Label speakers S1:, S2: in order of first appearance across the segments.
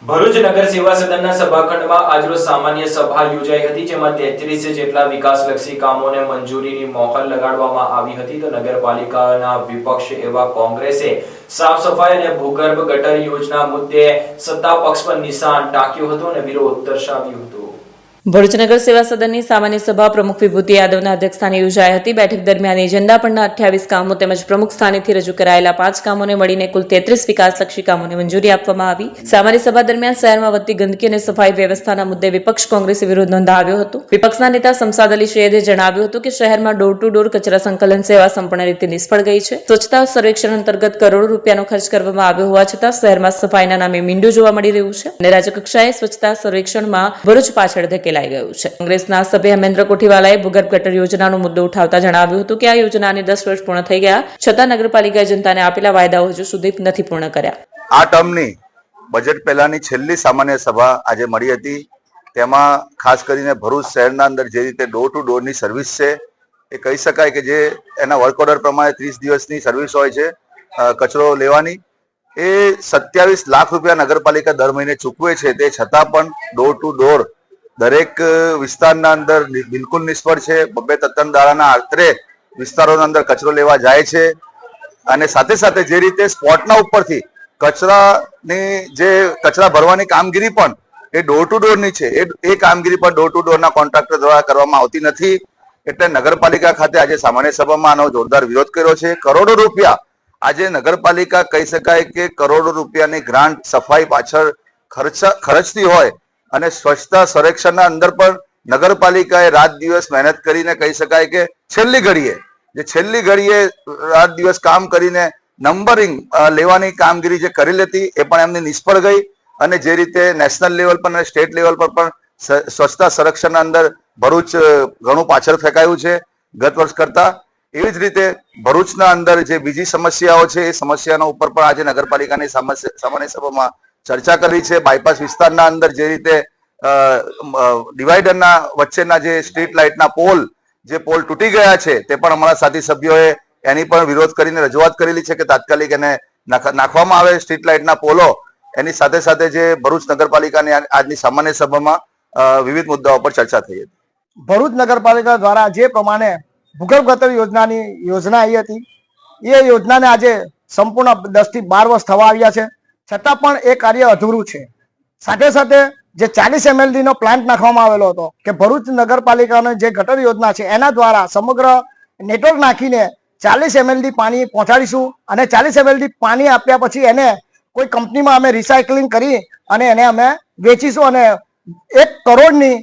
S1: ભરૂચ નગર સેવા સદનના સભાખંડમાં આજરોજ સામાન્ય સભા યોજાઈ હતી, જેમાં 33 જેટલા વિકાસલક્ષી કામોને મંજૂરીની મોહર લગાડવામાં આવી હતી. તો નગરપાલિકાના વિપક્ષ એવા કોંગ્રેસે સાફ સફાઈ અને ભૂગર્ભ ગટર યોજના મુદ્દે સત્તા પક્ષ પર નિશાન તાક્યું હતું અને વિરોધ દર્શાવ્યો હતો.
S2: ભરૂચ નગર સેવા સદનની સામાન્ય સભા પ્રમુખ વિભૂતિ યાદવના અધ્યક્ષસ્થાને યોજાઈ હતી. બેઠક દરમિયાન એજન્ડા પરના 28 કામો તેમજ પ્રમુખ સ્થાનેથી રજૂ કરાયેલા 5 કામોને મળીને કુલ 33 વિકાસલક્ષી કામોને મંજૂરી આપવામાં આવી. સામાન્ય સભા દરમિયાન શહેરમાં વધતી ગંદકી અને સફાઈ વ્યવસ્થાના મુદ્દે વિપક્ષ કોંગ્રેસે વિરોધ નોંધાવ્યો હતો. વિપક્ષના નેતા શમસાદ અલી સૈયદે જણાવ્યું હતું કે શહેરમાં ડોર ટુ ડોર કચરા સંકલન સેવા સંપૂર્ણ રીતે નિષ્ફળ ગઈ છે. સ્વચ્છતા સર્વેક્ષણ અંતર્ગત કરોડો રૂપિયાનો ખર્ચ કરવામાં આવ્યો હોવા છતાં શહેરમાં સફાઈના નામે મીંડું જોવા મળી રહ્યું છે અને રાજ્યકક્ષાએ સ્વચ્છતા સર્વેક્ષણમાં ભરૂચ પાછળ ધકેલાઈ ગયું છે. કોંગ્રેસના સભ્ય હેમેન્દ્ર કોઠીવાલાએ ભૂગર્ભ ગટર યોજનાનો મુદ્દો ઉઠાવતા જણાવ્યું હતું કે આ યોજનાને 10 વર્ષ પૂર્ણ થઈ ગયા છતાં નગરપાલિકાએ જનતાને આપેલા વાયદાઓ હજુ સુધી નથી પૂર્ણ કર્યા.
S3: આ ટર્મની બજેટ પહેલાની છેલ્લી સામાન્ય સભા આજે મળી હતી. તેમાં ખાસ કરીને ભરૂચ શહેરના અંદર જે રીતે ડોર ટુ ડોરની સર્વિસ છે એ કહી શકાય કે જે એના વર્ક ઓર્ડર પ્રમાણે 30 દિવસની સર્વિસ હોય છે કચરો લેવાની, એ 27 લાખ રૂપિયા નગરપાલિકા દર મહિને ચૂકવે છે. તે છતાં પણ ડોર ટુ ડોર દરેક વિસ્તારના અંદર બિલકુલ નિષ્ફળ છે. 2-3 દાડાના આશરે વિસ્તારોના અંદર કચરો લેવા જાય છે અને સાથે સાથે જે રીતે સ્પોટના ઉપરથી કચરાની જે કચરા ભરવાની કામગીરી પણ એ ડોર ટુ ડોરની છે, એ કામગીરી પણ ડોર ટુ ડોરના કોન્ટ્રાક્ટર દ્વારા કરવામાં આવતી નથી. એટલે નગરપાલિકા ખાતે આજે સામાન્ય સભામાં આનો જોરદાર વિરોધ કર્યો છે. કરોડો રૂપિયા આજે નગરપાલિકા કહી શકાય કે કરોડો રૂપિયાની ગ્રાન્ટ સફાઈ પાછળ ખર્ચતી હોય અને સ્વચ્છતા સર્વેક્ષણના અંદર પણ નગરપાલિકાએ રાત દિવસ મહેનત કરીને કહી શકાય કે છેલ્લી ઘડીએ રાત દિવસ કામ કરીને નંબરિંગ લેવાની કામગીરી જે કરી લેતી એ પણ એમની નિષ્ફળ ગઈ અને જે રીતે નેશનલ લેવલ પર અને સ્ટેટ લેવલ પર પણ સ્વચ્છતા સંરક્ષણના અંદર ભરૂચ ઘણું પાછળ ફેંકાયું છે ગત વર્ષ કરતા. એવી જ રીતે ભરૂચના અંદર જે બીજી સમસ્યાઓ છે એ સમસ્યાનો ઉપર પણ આજે નગરપાલિકાની સામાન્ય સભામાં ચર્ચા કરી છે. બાયપાસ વિસ્તારના અંદર જે રીતે ડિવાઈડરના વચ્ચેના જે સ્ટ્રીટ લાઇટના પોલ તૂટી ગયા છે તે પણ અમારા સાથી સભ્યોએ એની પણ વિરોધ કરીને રજૂઆત કરેલી છે કે તાત્કાલિક એને નાખવામાં આવે સ્ટ્રીટ લાઇટના પોલો. એની સાથે સાથે જે ભરૂચ નગરપાલિકાની આજની સામાન્ય સભામાં વિવિધ મુદ્દાઓ પર ચર્ચા થઈ હતી.
S4: ભરૂચ નગરપાલિકા દ્વારા જે પ્રમાણે ભૂગર્ભ ગટર યોજનાની યોજના આવી હતી એ યોજનાને આજે સંપૂર્ણ 10 થી 12 વર્ષ થવા આવ્યા છે, છતાં પણ એ કાર્ય અધૂરું છે. સાથે સાથે જે 40 MLD નો પ્લાન્ટ નાખવામાં આવેલો હતો કે ભરૂચ નગરપાલિકાની જે ગટર યોજના છે એના દ્વારા સમગ્ર નેટવર્ક નાખીને 40 MLD પાણી પહોંચાડીશું અને 40 MLD પાણી આપ્યા પછી એને કોઈ કંપનીમાં અમે રિસાયકલિંગ કરી અને એને અમે વેચીશું અને 1 કરોડની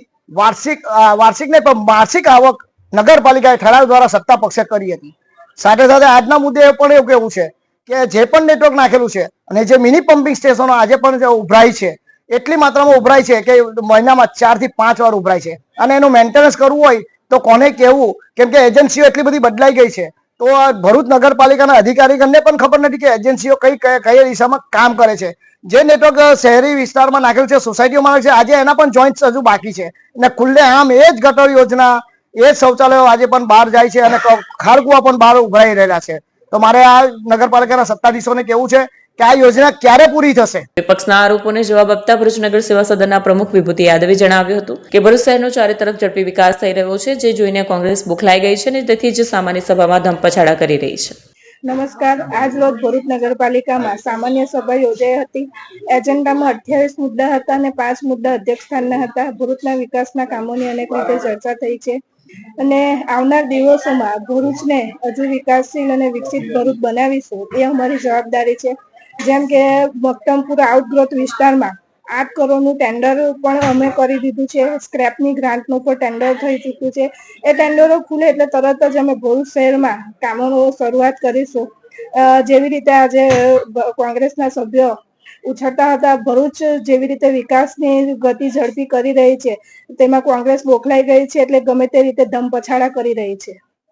S4: વાર્ષિક આવક નગરપાલિકાએ ઠરાવ દ્વારા સત્તા પક્ષે કરી હતી. સાથે સાથે આજના મુદ્દે એ પણ એવું કહેવું છે કે જે પણ નેટવર્ક નાખેલું છે અને જે મિની પમ્પિંગ સ્ટેશનો આજે પણ ઉભરાય છે એટલી માત્રામાં ઉભરાય છે કે મહિનામાં 4 થી 5 વાર ઉભરાય છે અને એનું મેન્ટેનન્સ કરવું હોય તો કોને કહેવું, કેમ કે એજન્સીઓ એટલી બધી બદલાઈ ગઈ છે. તો ભરૂચ નગરપાલિકાના અધિકારીગણને પણ ખબર નથી કે એજન્સીઓ કઈ દિશામાં કામ કરે છે. જે નેટવર્ક શહેરી વિસ્તારમાં નાખેલું છે, સોસાયટીઓમાં છે, આજે એના પણ જોઈન્ટ્સ હજુ બાકી છે અને ખુલ્લે આમ એ જ ગટર યોજના એ જ શૌચાલયો આજે પણ બહાર જાય છે અને ખારકુવા પણ બહાર ઉભરાઈ રહેલા છે. તો મારે આ નગરપાલિકાના સત્તાધીશોને કેવું છે કે આ યોજના ક્યારે પૂરી થશે.
S2: વિપક્ષના આરોપોને જવાબ આપતા ભરૂચ નગર સેવા સદનના પ્રમુખ વિભૂતિ યાદવે જણાવ્યું હતું કે ભરૂચ શહેરનો ચારે તરફ ઝડપી વિકાસ થઈ રહ્યો છે, જે જોઈને કોંગ્રેસ બોખલાઈ ગઈ છે અને તેથી જ સામાન્ય સભામાં ધમપછાડા કરી રહી છે.
S5: નમસ્કાર. આજ રોજ ભરૂચ નગરપાલિકામાં સામાન્ય સભા યોજાઈ હતી. એજન્ડામાં 28 મુદ્દા હતા અને 5 મુદ્દા અધ્યક્ષ સ્થાનના હતા. ભરૂચના વિકાસના કામોની અનેક રીતે ચર્ચા થઈ છે અને આવનાર દિવસોમાં ભરૂચને હજુ વિકાસશીલ અને વિકસિત ભરૂચ બનાવીશું એ અમારી જવાબદારી છે. જેમ કે મક્તમપુર આઉટગ્રોથ વિસ્તારમાં 8 કરોડનું ટેન્ડર પણ અમે કરી દીધું છે. સ્ક્રેપની ગ્રાન્ટનું પણ ટેન્ડર થઈ ચૂક્યું છે. એ ટેન્ડરો ખુલે એટલે તરત જ અમે ભરૂચ શહેરમાં કામોનો શરૂઆત કરીશું. જેવી રીતે આજે કોંગ્રેસના સભ્યો ઉછળતા હતા, ભરૂચ જેવી રીતે વિકાસની ગતિ ઝડપી કરી રહી છે તેમાં કોંગ્રેસ બોખલાઈ ગઈ છે એટલે ગમે તે રીતે ધમપછાડા કરી રહી છે.